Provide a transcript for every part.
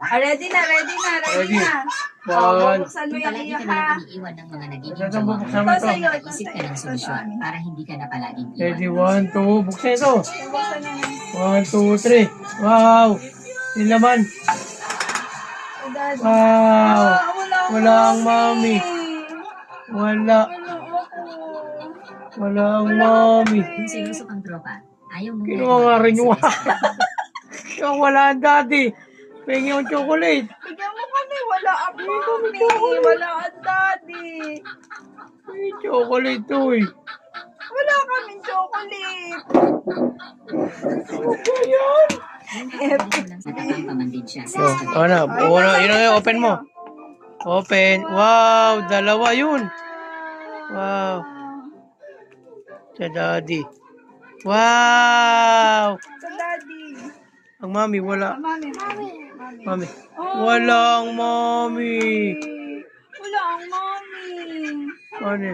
Ready na, ready na, ready Ready. na. One. Bubuksan mo yung Palagi iya ka ha. nalang iniiwan ng mga nagiging Ito, jowa mo. bubuksan mo Ito ito. sa'yo, ito Isip ka sa'yo. ng Ito sa solusyon amin. para hindi ka na palaging Ready, iwan. 1, 2. Buksan ito. Bubuksan na lang. 1, 2, 3. Wow. Yung laman. Oh, Daddy. Wow. Wala ang mommy. mami. Wala. Wala ako. Wala ang mami. Kung seryoso kang tropa, ayaw mo Kinuha nga rin yung Yung wala ang daddy. Pengi yung chocolate. Bigyan mo kami, wala ang mommy. Wala ang daddy. May chocolate to eh. Wala kaming chocolate. Ano yan? Natatampaman din siya sa So, ano? Yun ang open mo. Open. Wow, dalawa yun. Wow. Sa daddy. Wow. Sa daddy. Ang mami, wala. Mami. Mami. Wala ang mami. Wala ang mami. Ano?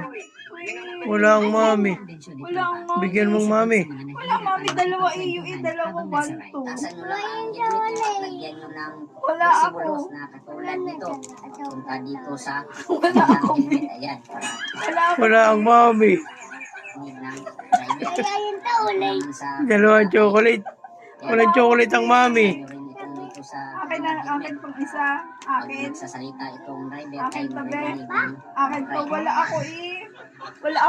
Wala ang mami. Wala ang mami. Bigyan mong mami. Wala mami, dalawa iyo, dalawa 1, 2. Tasan nyo lang ang unit, lagyan nyo ng Wala ako. simulos na katulad nito. Punta dito sa Wala ako. unit. Ayan, para Wala ako. Wala ang mami. hindi ng driver. Sa Dalawang chocolate. Walang chocolate ang mami. dito sa Akin na, akin pong isa. Akin. sa salita itong driver Akin ay to, be. maririnig ng Akin to, wala ako eh. Wala ako.